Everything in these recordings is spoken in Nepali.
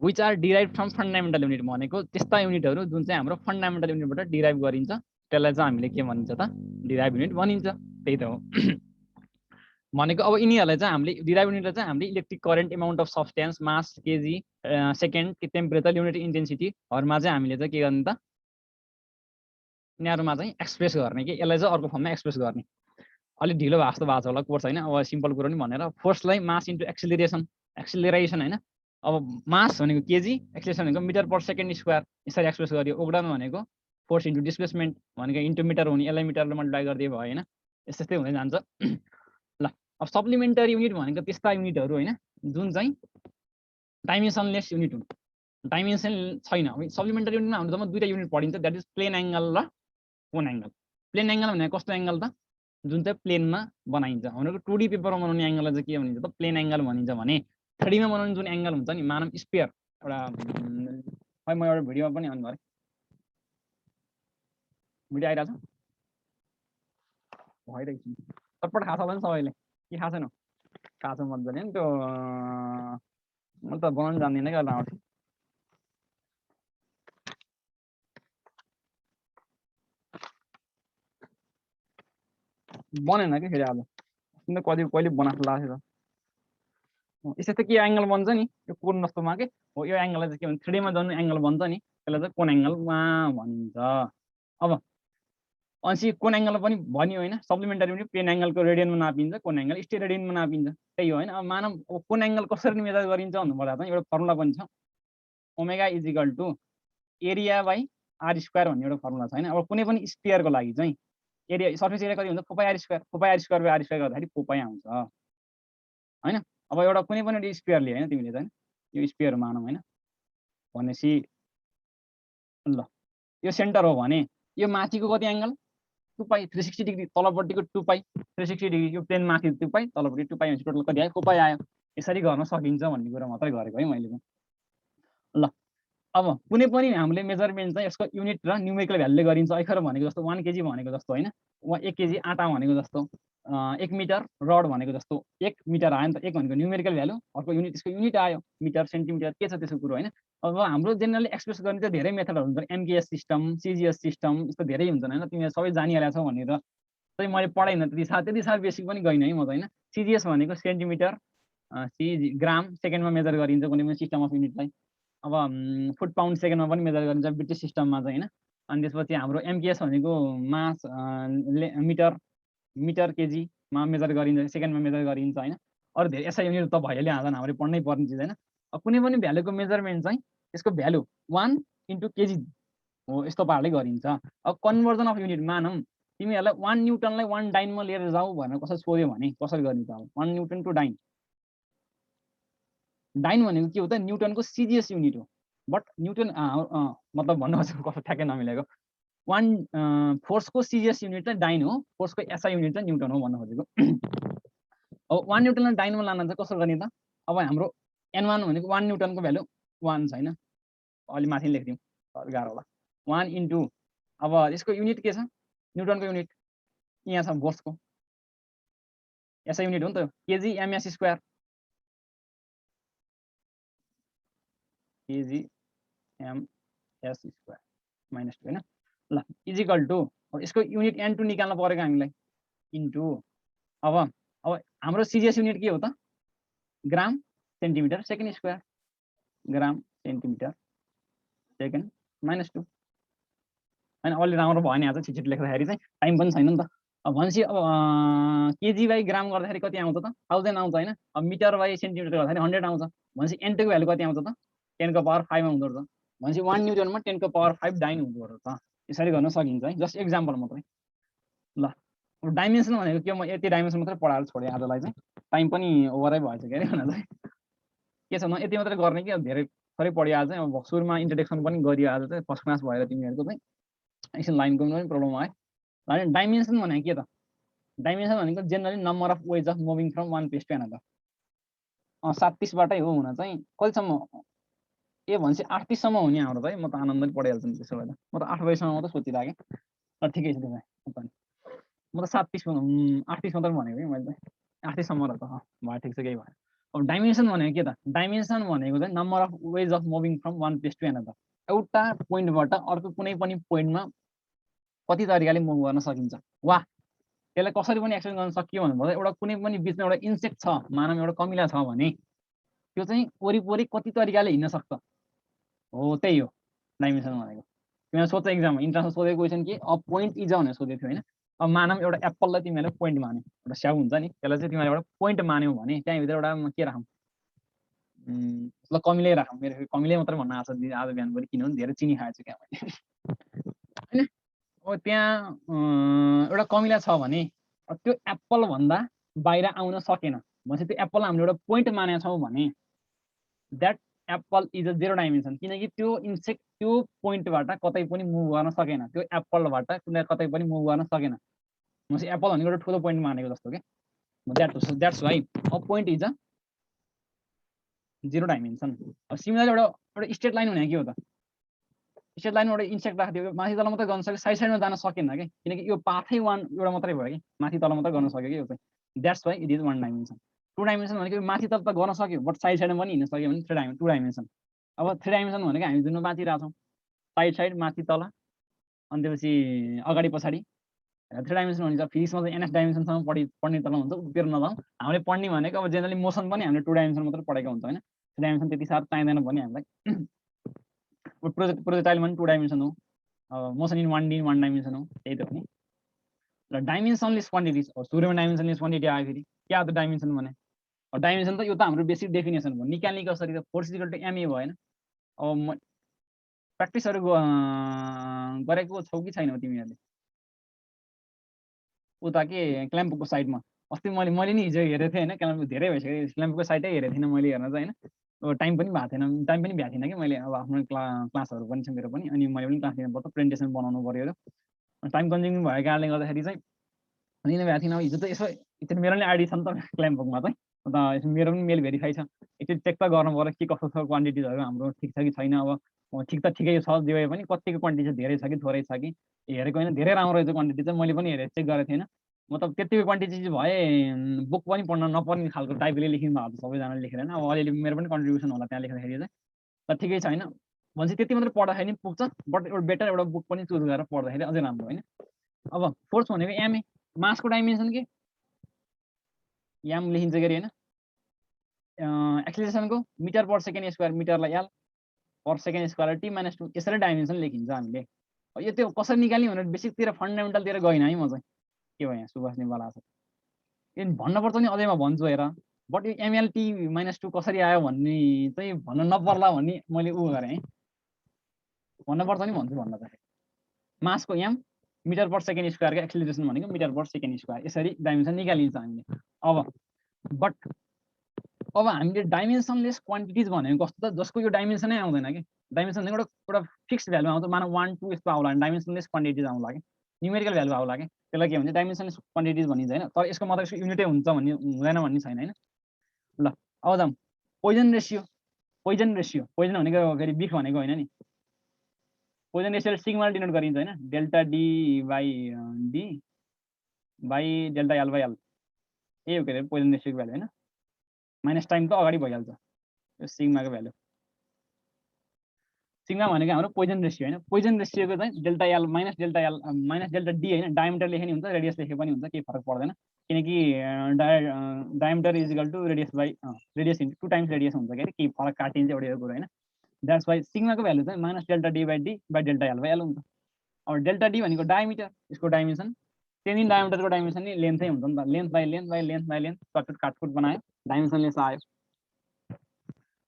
which are derived from fundamental unit भनेको त्यस्ता युनिटहरु जुन चाहिँ हाम्रो फन्डामेन्टल युनिटबाट डिराइभ गरिन्छ त्यसलाई चाहिँ हामीले के भनिन्छ त डिराइभ युनिट भनिन्छ त्यही त हो भनेको अब यिनीहरुलाई चाहिँ हामीले डिराइभ युनिटलाई चाहिँ हामीले electric current amount of substance mass KG second temperature unit intensity हरुमा चाहिँ हामीले चाहिँ के गर्ने त यिनीहरुमा चाहिँ एक्सप्रेस गर्ने के यसलाई चाहिँ अर्को फर्ममा एक्सप्रेस गर्ने अलि ढिलो भएको जस्तो भएको छ होला कोर्स हैन अब सिम्पल कुरा नि भनेर फोर्सलाई मास इन्टु एक्सिलरेसन हैन अब मास भनेको केजी एक्सिलरेसन भनेको मिटर पर सेकेन्ड स्क्वायर यसरी एक्सप्रेस गरियो ओगडान भनेको फोर्स इन्टु डिस्प्लेसमेन्ट भनेको इन्टु मिटर हुने यसलाई मिटरले मल्टिप्लाई गरिदिए भयो हैन यस्तै हुँदै जान्छ ल अब सप्लिमेन्टरी युनिट भनेको त्यस्ता युनिटहरु हैन जुन चाहिँ डाइमेन्सनलेस युनिट हुन् डाइमेन्सन छैन अब सप्लिमेन्टरी युनिटमा हाम्रो जम्मा दुईटा युनिट पढिन्छ द्याट इज प्लेन एंगल र कोन एंगल प्लेन एंगल भनेको कस्तो एंगल त जुन चाहिँ प्लेनमा बनाइन्छ भनेको 2D पेपरमा बनाउने एंगललाई चाहिँ के भनिन्छ त प्लेन एंगल भनिन्छ भने 3D मा बनाउने जुन एंगल हुन्छ नि मानव स्फियर एउटा खै म एउटा भिडियोमा पनि अन गरे भिडियो आइराछ भइरहेछ चटपट खाछ होला नि सबैले के खाछ छैन खाछ मज्जाले नि त्यो म त बनाउन जान्दिनँ के होला आउँछ बनेन के फेरि आज किन कति कहिले बनाएको लाग्छ त यस्तै के एंगल बन्छ नि यो कोन जस्तोमा के हो यो एंगललाई चाहिँ के भन्छ 3D मा जुन एंगल बन्छ नि त्यसलाई चाहिँ कोन एंगलमा भनिन्छ अब अनि कोन एंगल पनि भन्यो हैन सप्लिमेन्टरी पनि प्लेन एंगलको रेडियनमा नापिन्छ कोन एंगल स्टेट रेडियनमा नापिन्छ त्यही हो हैन अब मानव कोन एंगल कसरी मेजर गरिन्छ भन्नुपर्दा चाहिँ एउटा फर्मुला पनि छ omega is equal to area by are square भन्ने एउटा फर्मुला छ हैन अब कुनै पनि स्फियरको लागि चाहिँ एरिया सर्फेस एरिया कति हुन्छ 4 pi r square by are square गर्दाखेरि 4 पाइ आउँछ हैन अब एउटा कुनै पनि स्फियर लिए हैन तिमीले चाहिँ यो स्फियर मानौ हैन भनेसी ल यो सेन्टर हो भने यो माथिको कति एंगल 2 पाइ 360 डिग्री तलपट्टिको 2 पाइ 360 डिग्री यो प्लेन माथि 2 पाइ तलपट्टि 2 पाइ टोटल कति आयो 4 पाइ आयो यसरी गर्न सकिन्छ भन्ने कुरा मात्रै गरेको है मैले ल अब कुनै पनि हामीले मेजरमेन्ट चाहिँ यसको युनिट र न्यूमेरिकल भ्यालुले गरिन्छ अखर भनेको जस्तो 1 केजी भनेको जस्तो हैन 1 केजी आटा भनेको जस्तो 1 मिटर रड भनेको जस्तो 1 मिटर आयो नि त 1 भनेको न्यूमेरिकल भ्यालु अर्को युनिट त्यसको युनिट आयो मिटर सेन्टिमिटर के छ त्यसको कुरो हैन अब हाम्रो जेनरली एक्सप्रेस गर्ने चाहिँ धेरै मेथडहरु हुन्छ एमकेएस सिस्टम सीजीएस सिस्टम यस्तो धेरै हुन्छन् हैन तिमीले सबै जानिहाल्या छौ भनेर चाहिँ मैले पढाइन त्यति साह्रो बेसिक पनि गइन है म चाहिँ हैन सीजीएस भनेको सेन्टिमिटर सीजी ग्राम सेकेन्डमा मेजर गरिन्छ कुनै पनि सिस्टम अफ युनिटलाई अब फुट पाउन्ड सेकेन्डमा पनि मेजर गरिन्छ ब्रिटिश सिस्टममा चाहिँ हैन अनि त्यसपछि हाम्रो एमकेएस भनेको मास मिटर केजी मा मेजर गरिन्छ सेकेन्डमा मेजर गरिन्छ हैन अरु धेरै एसआई युनिट त भइहाल्यो आजन हामीले पढ्नै पर्ने चिज हैन अब कुनै पनि भ्यालुको मेजरमेन्ट चाहिँ यसको भ्यालु 1 इन्टु केजी हो यस्तो पाराले गरिन्छ अब कन्भर्जन अफ युनिट मानौं तिमीहरुलाई 1 न्यूटनलाई 1 डाइनमा लिएर जाऊ भनेर कसरी सोध्यो भने कसरी गर्ने त अब 1 न्यूटन टु डाइन डाइन भनेको के हो त न्यूटनको सीजीएस युनिट हो बट न्यूटन मतलब भन्नु कस्तो ठ्याक्कै नमिलेको 1 फोर्सको सीजीएस युनिट चाहिँ डाइन हो फोर्सको एसआई युनिट चाहिँ न्यूटन हो भन्नु खोजेको अब 1 न्यूटनलाई डाइनमा लान चाहिँ कसरी गर्ने त अब हाम्रो n1 भनेको 1 न्यूटनको भ्यालु 1 छैन अलि माथि लेख्दियौ अलि गाह्रो होला 1 इन्टु अब यसको युनिट के छ न्यूटनको युनिट यहाँ छ फोर्सको एसआई युनिट हो नि त KG MS square KG MS square minus 2 हैन ल इज इक्वल टु अब यसको युनिट n2 निकाल्न परेको हामीलाई इन्टु अब हाम्रो सीजीएस युनिट के हो त ग्राम सेन्टिमिटर सेकेन्ड स्क्वायर ग्राम सेन्टिमिटर सेकेन्ड माइनस 2 हैन अलि राम्रो भयो नि आज छिटो लेख्दाखेरि चाहिँ टाइम पनि छैन नि त अब भनेपछि अब केजी बाइ ग्राम गर्दाखेरि कति आउँछ त 1000 आउँछ हैन अब मिटर बाइ सेन्टिमिटर गर्दाखेरि 100 आउँछ भनेपछि n2 को भ्यालु कति आउँछ त 10 को पावर 5 आउँदो रहेछ भनेपछि 1 न्यूटनमा 10 को पावर 5 डाइन हुँदो रहेछ यसरी गर्न सकिन्छ है जस्ट एक्जाम्पल मात्रै ल अब डाइमेन्सन भनेको के म यति डाइमेन्सन मात्रै पढाएर छोडे आजलाई चाहिँ टाइम पनि ओभरै भएछ के अरे भने चाहिँ के छ न यति मात्रै गर्ने कि अब धेरै थोरै पढियो आज अब सुरुमा इन्ट्रोडक्सन पनि गरियो आज चाहिँ फर्स्ट क्लास भएर तिमीहरुको चाहिँ एकछिन लाइनको पनि प्रब्लम आयो अनि डाइमेन्सन भनेको के त डाइमेन्सन भनेको generally number of ways of moving from one place to another 37 बाटै हो हुन चाहिँ कहिलेसम्म ए भनेपछि 38 सम्म हुने हाम्रो त है म त आनन्दले पढिहाल्छु नि त्यसो भए म त 8 बजेसम्म मात्र सोचिराखेँ तर ठिकै छ त्यसो म त 37 38 मात्र भनेको कि मैले 38 सम्म र त भयो ठिक छ केही भयो अब डाइमेन्सन भनेको के त डाइमेन्सन भनेको चाहिँ number of ways of moving from one place to another एउटा पोइन्टबाट अर्को कुनै पनि पोइन्टमा कति तरिकाले मुभ गर्न सकिन्छ वा त्यसलाई कसरी पनि एक्सप्लेन गर्न सकियो भन्नुभयो एउटा कुनै पनि बिचमा एउटा इन्सेक्ट छ मानव एउटा कमिला छ भने त्यो चाहिँ वरिपरि कति तरिकाले हिँड्न सक्छ हो त्यही हो डाइमेन्सन भनेको तिमीले सोध्छ एक्जाममा इन्ट्रान्समा सोधेको क्वेसन के अ पोइन्ट इज भनेर सोधेको थियो होइन अब मानव एउटा एप्पललाई तिमीहरूले पोइन्ट मान्यो एउटा स्याउ हुन्छ नि त्यसलाई चाहिँ तिमीहरूले एउटा पोइन्ट मान्यौ भने त्यहाँभित्र एउटा के राखौँ ल कमिलै राखौँ मेरो कमिलै मात्रै भन्न आएको छ आज बिहानभरि किनभने धेरै चिनी खाएछु क्या मैले होइन अब त्यहाँ एउटा कमिला छ भने त्यो एप्पल भन्दा बाहिर आउन सकेन भनेपछि त्यो एप्पल हामीले एउटा पोइन्ट मानेका छौँ भने that Apple is a zero dimension किनकि त्यो इन्सेक्ट त्यो पोइन्टबाट कतै पनि मुभ गर्न सकेन त्यो एप्पलबाट कतै पनि मुभ गर्न सकेन भनेपछि एप्पल भनेको एउटा ठुलो पोइन्ट मानेको जस्तो क्या that's why a point is a zero dimension अब सिमिलरली एउटा स्ट्रेट लाइन भने के हो त स्ट्रेट लाइनमा एउटा इन्सेक्ट राखिदियो माथि तल मात्रै गर्न सक्यो साइड साइडमा जान सकेन कि किनकि यो पाथै एउटा मात्रै भयो कि माथि तल मात्रै गर्न सक्यो कि यो चाहिँ that's why it is one dimension two dimension भनेको माथि तल त गर्न सक्यो बट साइड साइडमा पनि हिँड्न सक्यो भने टु डाइमेन्सन अब थ्री डाइमेन्सन भनेको हामी जुन बाँचिरहेको छौँ साइड साइड माथि तल अनि त्यसपछि अगाडि पछाडि थ्री डाइमेन्सन भनिन्छ फिजिक्समा चाहिँ एनएस डाइमेन्सनसम्म पढ्ने तल हुन्छ उत्तिर नजाउँ हामीले पढ्ने भनेको अब जेनरली मोसन पनि हामीले टु डाइमेन्सन मात्रै पढेको हुन्छ होइन थ्री डाइमेन्सन त्यति साह्रो चाहिँदैन भने हामीलाई प्रोजेक्टाइलमा पनि टु डाइमेन्सन हो मोसन इन वान डाइमेन्सन हो त्यही त हो नि र डाइमेन्सनलेस क्वान्टिटिज सुरुमा डाइमेन्सनलेस क्वान्टिटी आयो फेरि क्या हो त डाइमेन्सन भने डाइमेन्सन त यो त हाम्रो बेसिक डेफिनेसन भयो निकाल्ने कसरी त फोर्स इक्वल टु एमए भएन अब म प्र्याक्टिसहरू गरेको छौ कि छैनौ तिमीहरूले उता के क्ल्याम्पको साइडमा अस्ति मैले नि हिजो हेरेको थिएँ होइन क्ल्याम्प धेरै भइसक्यो क्ल्याम्पको साइडै हेरेको थिइनँ मैले हेर्न चाहिँ होइन अब टाइम पनि भएको थिएन टाइम पनि भ्याएको थिएन कि मैले अब आफ्नो क्लासहरू पनि छ मेरो पनि अनि मैले पनि क्लास लिनुपर्छ प्रेजेन्टेसन बनाउनु पऱ्यो टाइम कन्ज्युमिङ भएको कारणले गर्दाखेरि चाहिँ लिनु भएको थिएन अब हिजो त यसो एकचोटि मेरो पनि आइडी छ नि त क्ल्याम्पमा चाहिँ अन्त मेरो पनि मेल भेरिफाई छ एकचोटि चेक त गर्नु पऱ्यो के कस्तो छ क्वान्टिटिजहरू हाम्रो ठिक छ कि छैन अब ठिक त ठिकै छ जे भए पनि कतिको क्वान्टिटी चाहिँ धेरै छ कि थोरै छ कि हेरेको होइन धेरै राम्रो रहेछ क्वान्टिटी चाहिँ मैले पनि हेरेर चेक गरेको थिएन मतलब त्यतिको क्वान्टिटी चाहिँ भए बुक पनि पढ्न नपर्ने खालको टाइपले लेखिनु भएको छ सबैजनाले लेखेर होइन अब अलिअलि मेरो पनि कन्ट्रिब्युसन होला त्यहाँ लेख्दाखेरि चाहिँ त ठिकै छ होइन भनेपछि त्यति मात्रै पढ्दाखेरि पनि पुग्छ बट एउटा बेटर एउटा बुक पनि चुज गरेर पढ्दाखेरि अझै राम्रो होइन अब फोर्स भनेको एमए मासको डाइमेन्सन के एम लेखिन्छ के अरे होइन एक्सिलरेसनको मिटर पर सेकेन्ड स्क्वायर मिटरलाई L per second square T minus two यसरी डाइमेन्सन लेखिन्छ हामीले यो त्यो कसरी निकाल्ने भनेर बेसिकतिर फन्डामेन्टलतिर गएन है म चाहिँ के भयो यहाँ सुभाष नेपाल छ यो भन्नुपर्छ नि अझैमा भन्छु हेर बट यो एमएलटी माइनस टू कसरी आयो भन्ने चाहिँ भन्न नपर्ला भन्ने मैले उ गरेँ है भन्नुपर्छ नि भन्छु भन्न चाहिँ मासको एम मिटर पर सेकेन्ड स्क्वायरको एक्सिलरेसन भनेको मिटर पर सेकेन्ड स्क्वायर यसरी डाइमेन्सन निकालिन्छ हामीले अब बट अब हामीले डाइमेन्सनलेस क्वान्टिटिज भनेको कस्तो त जसको यो डाइमेन्सनै आउँदैन कि डाइमेन्सन एउटा फिक्स भ्यालु आउँछ मानव 1 2 यस्तो आउला डाइमेन्सनलेस क्वान्टिटिज आउला कि न्युमेरिकल भ्यालु आउला कि त्यसलाई के भन्छ डाइमेन्सनलेस क्वान्टिटिज भनिन्छ होइन तर यसको मतलब यसको युनिटै हुन्छ भन्ने हुँदैन भन्ने छैन होइन ल अब जाउँ पोइजन रेसियो पोइजन भनेको फेरि बिख भनेको होइन नि पोइजन रेसियोले सिग्माले डिनोट गरिन्छ होइन delta d by delta l by L यही हो के अरे पोइजन रेसियोको भ्यालु होइन माइनस टाइम त अगाडि भइहाल्छ यो सिग्माको भ्यालु सिग्मा भनेको हाम्रो पोइजन रेसियो होइन पोइजन रेसियोको चाहिँ delta L minus delta D होइन डायमिटर लेखे नि हुन्छ रेडियस लेखे पनि हुन्छ केही फरक पर्दैन किनकि diameter is equal to radius by radius into 2 times radius हुन्छ के अरे केही फरक काटिन्छ एउटा कुरो होइन द्याट्स वाइ सिग्माको भ्यालु चाहिँ minus delta d by delta l by l हुन्छ अब डेल्टा डी भनेको डायमिटर यसको डाइमेन्सन त्यही दिन डायमिटरको डाइमेन्सन नि लेन्थै हुन्छ नि त लेन्थ बाई लेन्थ कटकुट काटकुट बनायो डाइमेन्सनलेस आयो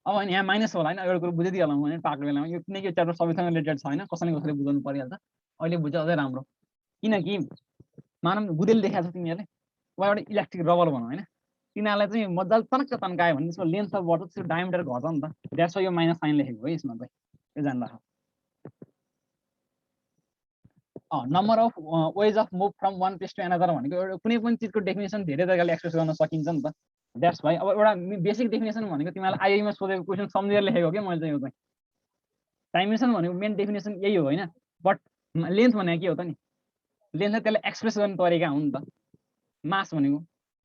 अब अनि यहाँ माइनस होला होइन एउटा कुरो बुझिदिइहालौँ भने पाएको बेलामा यो किनकि च्याप्टर सबैसँग रिलेटेड छ होइन कसैले कसैले बुझाउनु परिहाल्छ अहिले बुझ्दा अझै राम्रो किनकि मानव गुदेल देखाएको छ तिमीहरूले वा एउटा इलेक्ट्रिक रबर भनौँ होइन तिनीहरूलाई चाहिँ मजाले तनक्क तन्कायो भने त्यसको लेन्थ त बढ्छ त्यसको डायमिटर घट्छ नि त द्याट्स यो माइनस साइन लेखेको हो यसमा चाहिँ यो जान्नु राख number of ways of move from one place to another भनेको एउटा कुनै पनि चिजको डेफिनेसन धेरै तरिकाले एक्सप्रेस गर्न सकिन्छ नि त द्याट्स भाइ अब एउटा बेसिक डेफिनेसन भनेको तिमीलाई आइआईमा सोधेको क्वेसन सम्झेर लेखेको क्या मैले चाहिँ यो चाहिँ डाइमेन्सन भनेको मेन डेफिनेसन यही हो होइन बट लेन्थ भनेको के हो त नि लेन्थ त्यसलाई एक्सप्रेस गर्ने तरिका हो नि त मास भनेको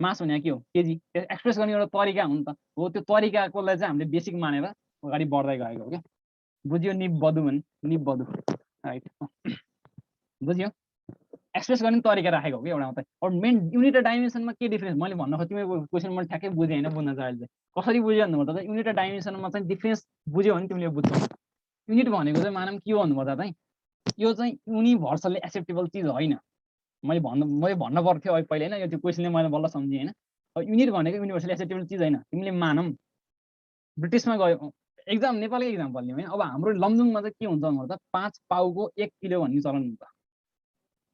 मास भनेको के हो केजी एक्सप्रेस गर्ने एउटा तरिका हो नि त हो त्यो तरिकाकोलाई चाहिँ हामीले बेसिक मानेर अगाडि बढ्दै गएको हो क्या बुझ्यो निबधु भने निबधु राइट बुझ्यो एक्सप्रेस गर्ने तरिका राखेको हो कि एउटा मात्रै अब मेन युनिट र डाइमेन्सनमा के डिफ्रेन्स मैले भन्न खोजेँ तिमीले क्वेसन मैले ठ्याक्कै बुझेँ होइन बुझ्न चाहिँ अहिले कसरी बुझ्यो भन्नुपर्दा चाहिँ युनिट र डाइमेन्सनमा चाहिँ डिफ्रेन्स बुझ्यो भने तिमीले बुझ्छौ युनिट भनेको चाहिँ मानौँ के हो भन्नुपर्दा चाहिँ यो चाहिँ युनिभर्सल्ली एक्सेप्टेबल चिज होइन मैले भन्न पर्थ्यो अहिले पहिले होइन यो त्यो क्वेसनले मैले बल्ल सम्झेँ होइन अब युनिट भनेको युनिभर्सल्ली एक्सेप्टेबल चिज होइन तिमीले मानौँ ब्रिटिसमा गयो एक्जाम नेपालकै इक्जाम्पल लिउँ होइन अब हाम्रो लमजुङमा चाहिँ के हुन्छ भन्दा 5 पाउको 1 किलो भन्ने चलन हुन्छ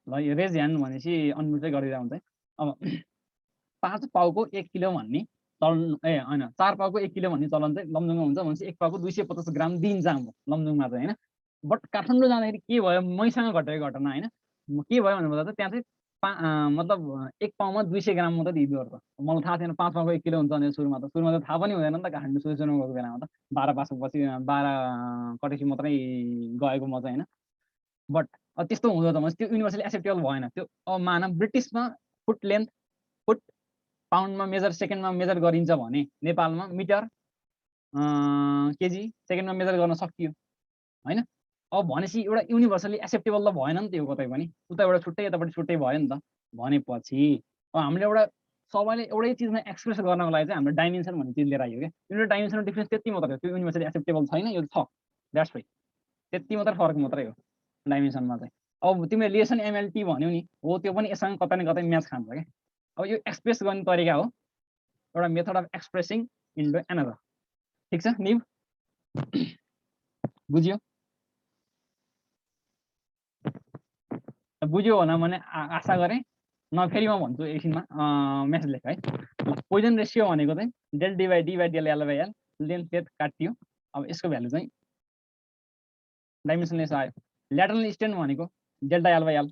ल यो रेज ह्यान्ड भनेपछि अनम्युट चाहिँ गरिरहेको हुन्छ अब 5 पाउको 1 किलो भन्ने चलन होइन 4 पाउको 1 किलो भन्ने चलन चाहिँ लमजुङमा हुन्छ भनेपछि 1 पाउको 250 ग्राम दिन्छ हाम्रो लमजुङमा चाहिँ होइन बट काठमाडौँ जाँदाखेरि के भयो मैसँग घटेको घटना होइन के भयो भन्नुपर्दा चाहिँ त्यहाँ चाहिँ मतलब 1 पाउमा 200 ग्राम मात्रै दिँदो रहेछ मलाई थाहा थिएन 5 पाउको 1 किलो हुन्छ भने सुरुमा त थाहा पनि हुँदैन नि त काठमाडौँ सुरुमा गएको बेलामा त 12 पासपछि 12 कटेपछि मात्रै गएको म चाहिँ होइन बट त्यस्तो हुँदो त त्यो युनिभर्सली एक्सेप्टेबल भएन त्यो अब मानव ब्रिटिसमा फुट लेन्थ फुट पाउन्डमा मेजर सेकेन्डमा मेजर गरिन्छ भने नेपालमा मिटर केजी सेकेन्डमा मेजर गर्न सकियो होइन अब भनेपछि एउटा युनिभर्सली एक्सेप्टेबल त भएन नि त्यो कतै पनि उता एउटा छुट्टै यतापट्टि छुट्टै भयो नि त भनेपछि अब हामीले एउटा सबैले एउटै चिजमा एक्सप्रेस गर्नको लागि चाहिँ हाम्रो डाइमेन्सन भन्ने चिज लिएर आयो क्या युनिट डाइमेन्सनको डिफ्रेन्स त्यति मात्रै हो त्यो युनिभर्सली एक्सेप्टेबल छैन यो छ द्याट्स वाइ त्यति मात्रै फरक मात्रै हो डाइमेन्सनमा चाहिँ अब तिमीले लेसन एमएलटी भन्यौ नि हो त्यो पनि यससँग कतै न कतै म्याच खान्छ क्या अब यो एक्सप्रेस गर्ने तरिका हो एउटा method of expressing into another ठिक छ निब बुझ्यो बुझ्यो होला भने आशा गरेँ फेरि म भन्छु एकछिनमा मेसेज लेख है ल पोइजन रेसियो भनेको चाहिँ del d by del l by l length डेथ काटियो अब यसको भ्यालु चाहिँ डाइमेन्सनलेस आयो ल्याटरल स्ट्रेन भनेको delta l by l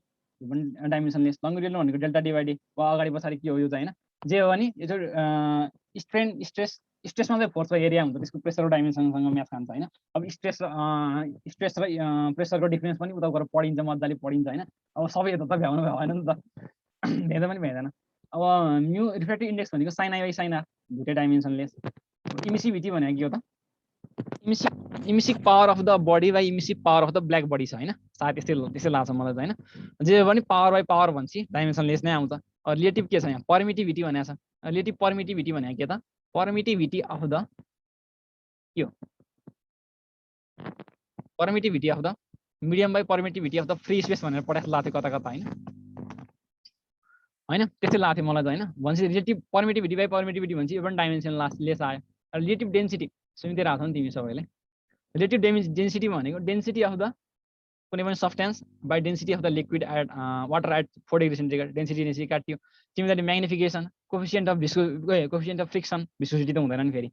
dimensionless लङ्गुरियल भनेको डेल्टा डी बाई डी अगाडि पछाडि के हो यो चाहिँ होइन जे हो भने यो चाहिँ स्ट्रेन स्ट्रेसमा चाहिँ फोर्सको एरिया हुन्छ त्यसको प्रेसरको डाइमेन्सनसँग म्याच खान्छ होइन अब स्ट्रेस र प्रेसरको डिफ्रेन्स पनि उता गएर पढिन्छ मजाले पढिन्छ होइन अब सबै यता त भ्याउनु भएन नि त भेट्दा पनि भेट्दैन अब म्यू रिफ्रेक्टिभ इन्डेक्स भनेको sine I by sine R दुइटै डाइमेन्सनलेस इमिसिभिटी भनेको के हो त emissive power of the body by emissive power of the black body छ होइन सायद त्यस्तै लाग्छ मलाई त होइन जे भने पावर बाई पावर भन्छ डाइमेन्सनलेस नै आउँछ रिलेटिभ के छ यहाँ पर्मिटिभिटी भनेको छ रिलेटिभ पर्मिटिभिटी भनेको के त पर्मिटिभिटी अफ द के हो permittivity of the medium by permittivity of the free space भनेर पढाएको लाग्थ्यो कता कता होइन त्यस्तै लाग्थ्यो मलाई त होइन भनेपछि रिलेटिभ पर्मिटिभिटी बाई पर्मिटिभिटी भन्छ यो पनि डाइमेन्सनलेस आयो रिलेटिभ डेन्सिटी सुनिदिइरहेको छ नि तिमी सबैले रिलेटिभ डेन्सिटी भनेको डेन्सिटी अफ द कुनै पनि substance by density of the liquid at water at 4 degree centigrade density काट्यो तिमीले magnification coefficient of friction viscosity त हुँदैन नि फेरि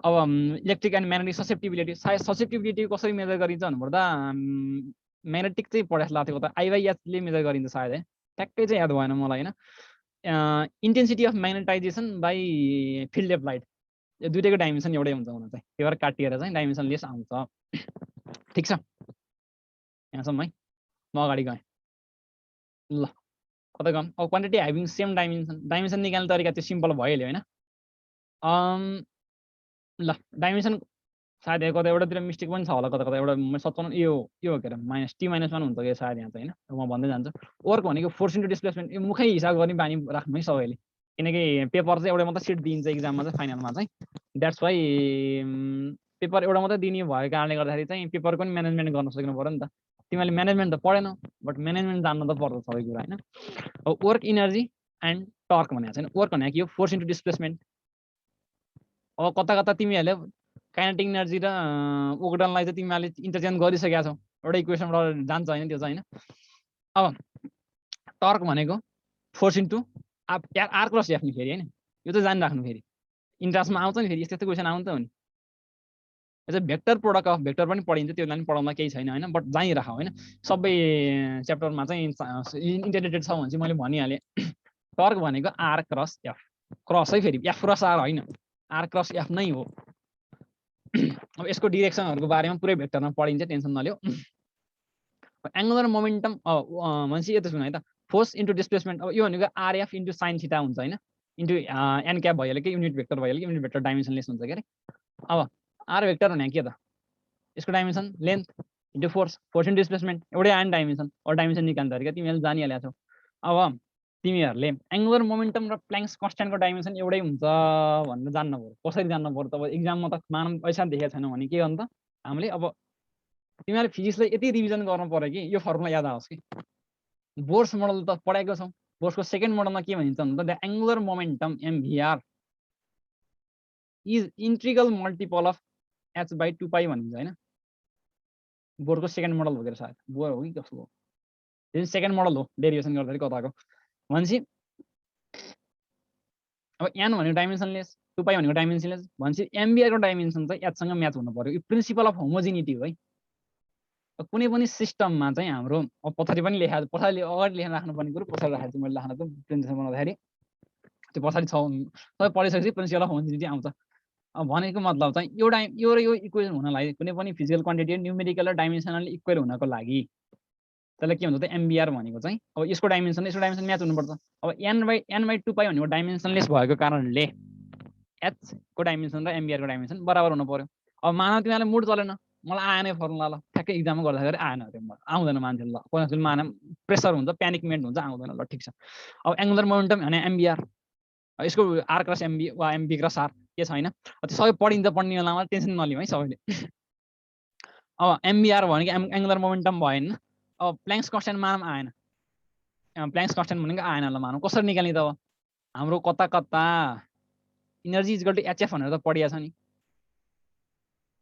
अब electric and magnetic susceptibility susceptibility कसरी मेजर गरिन्छ भन्नुपर्दा म्याग्नेटिक चाहिँ पढाएको लाग्थ्यो कता आइवाइएचले मेजर गरिन्छ सायद है ट्याक्कै चाहिँ याद भएन मलाई होइन intensity of magnetization by field of light यो दुइटैको डाइमेन्सन एउटै हुन्छ हुन चाहिँ त्यो भएर काटिएर चाहिँ डाइमेन्सनलेस आउँछ ठिक छ यहाँसम्म है म अगाडि गएँ ल कता गयौँ अब क्वान्टिटी ह्याभिङ सेम डाइमेन्सन निकाल्ने तरिका त्यो सिम्पल भइहाल्यो होइन ल डाइमेन्सन सायद कता एउटातिर मिस्टेक पनि छ होला कता कता एउटा 57 यो के अरे -t-1 हुन्छ कि सायद यहाँ चाहिँ होइन म भन्दै जान्छु वर्क भनेको फोर्स इन्टु डिस्प्लेसमेन्ट यो मुखै हिसाब गर्ने बानी राख्नु है सबैले किनकि पेपर चाहिँ एउटा मात्रै सिट दिन्छ इक्जाममा चाहिँ फाइनलमा चाहिँ द्याट्स वाइ पेपर एउटा मात्रै दिने भएको कारणले गर्दाखेरि चाहिँ पेपर पनि म्यानेजमेन्ट गर्न सक्नु पऱ्यो नि त तिमीले म्यानेजमेन्ट त पढेनौ बट म्यानेजमेन्ट जान्न त पर्छ सबै कुरा होइन अब वर्क इनर्जी एन्ड टर्क भनेको छैन वर्क भनेको के हो फोर्स इन्टु डिस्प्लेसमेन्ट अब कता कता तिमीहरूले काइनेटिक इनर्जी र ओगडनलाई चाहिँ तिमीहरूले इन्टरचेन्ज गरिसकेका छौ एउटा इक्वेसनबाट जान्छ होइन त्यो चाहिँ होइन अब टर्क भनेको force into r cross F नि फेरि होइन यो चाहिँ जानिराख्नु फेरि इन्ट्रान्समा आउँछ नि फेरि यस्तो यस्तो क्वेसन आउँछ नि यो चाहिँ भेक्टर प्रोडक्ट अफ भेक्टर पनि पढिन्छ त्यसलाई पनि पढाउँदा केही छैन होइन बट जानिराख होइन सबै च्याप्टरमा चाहिँ इन्टरनेटेड छ भने चाहिँ मैले भनिहालेँ टर्क भनेको आर क्रस एफ क्रस है फेरि एफ क्रस आर होइन आर क्रस एफ नै हो अब यसको डिरेक्सनहरूको बारेमा पुरै भेक्टरमा पढिन्छ टेन्सन नलियो एङ्गुलर मोमेन्टम भनेपछि यस्तो सुन है त फोर्स इन्टु डिस्प्लेसमेन्ट अब यो भनेको आरएफ इन्टु साइन थीटा हुन्छ होइन इन्टु एन क्याप भइहाल्यो कि युनिट भेक्टर भइहाल्यो कि युनिट भेक्टर डाइमेन्सनलेस हुन्छ के अरे। अब आर भेक्टर भने के त यसको dimension length into force into displacement एउटै आएन डाइमेन्सन अरू डाइमेन्सन निकाल्दाखेरि क्या तिमीहरूले जानिहालेको छौ। अब तिमीहरूले एङ्गुलर मोमेन्टम र प्ल्याङ्क्स कन्स्ट्यान्टको डाइमेन्सन एउटै हुन्छ भनेर जान्नु पऱ्यो। कसरी जान्नु पऱ्यो त? अब इक्जाममा त मानौँ पैसा देखेको छैन भने के गर्नु त हामीले अब तिमीहरूले फिजिक्सलाई यति रिभिजन गर्नु पऱ्यो कि यो फर्मुला याद आओस् कि बोर्स मोडल त पढाएको छौँ। बोर्सको सेकेन्ड मोडलमा के भनिन्छ भन्दा the angular momentum MVR is integral multiple of H by 2 pi भनिन्छ होइन। बोर्डको सेकेन्ड मोडल हो सायद बोर हो कि कसो हो त्यो सेकेन्ड मोडल हो डेरिभेसन गर्दाखेरि कताको भनेपछि अब एन भनेको डाइमेन्सनलेस 2 पाई भनेको डाइमेन्सनलेस भनेपछि एमबिआरको डाइमेन्सन चाहिँ एचसँग म्याच हुनु पर्यो। यो प्रिन्सिपल अफ होमोजिनिटी हो है। कुनै पनि सिस्टममा चाहिँ हाम्रो अब पछाडि पनि लेखाएको पछाडि अगाडि लेखेर राख्नुपर्ने कुरो पछाडि राखेको छु मैले राख्न त प्रेजेन्टेसन बनाउँदाखेरि त्यो पछाडि छ सबै पढिसकेपछि प्रिन्सिपल अफ होमोजिनिटी आउँछ। अब भनेको मतलब चाहिँ एउटा यो र यो इक्वेसन हुनलाई कुनै पनि फिजिकल क्वान्टिटी न्युमेरिकल र डाइमेन्सनली इक्वल हुनको लागि त्यसलाई के भन्छ त एमबिआर भनेको चाहिँ अब यसको डाइमेन्सन म्याच हुनुपर्छ। अब एन बाई 2 पाई भनेको डाइमेन्सनलेस भएको कारणले एच को डाइमेन्सन र एमबिआरको डाइमेन्सन बराबर हुनु पर्यो। अब मानव तिमीहरूले मुड चलेन मलाई आएन फर्मुला ल ठ्याक्कै इक्जाममा गर्दाखेरि आएन अरे आउँदैन मान्छे ल कोही मान प्रेसर हुन्छ प्यानिकमेन्ट हुन्छ आउँदैन ल ठिक छ। अब एङ्गुलर मोमेन्टम भने एमबिआर यसको आर क्रस एमबी वा एमबी क्रस आर के छैन त्यो सबै पढिन्छ पढ्ने बेलामा टेन्सन नलिउँ है सबैले। अब एमबिआर भनेको एङ्गुलर मोमेन्टम भएन। अब प्ल्याङ्क्स कन्स्ट्यान्ट मानौँ आएन प्ल्याङ्क्स कन्स्ट्यान्ट भनेको आएन ल मानौँ कसरी निकाल्ने त? अब हाम्रो कता कता energy is equal to hf भनेर त पढिया छ नि।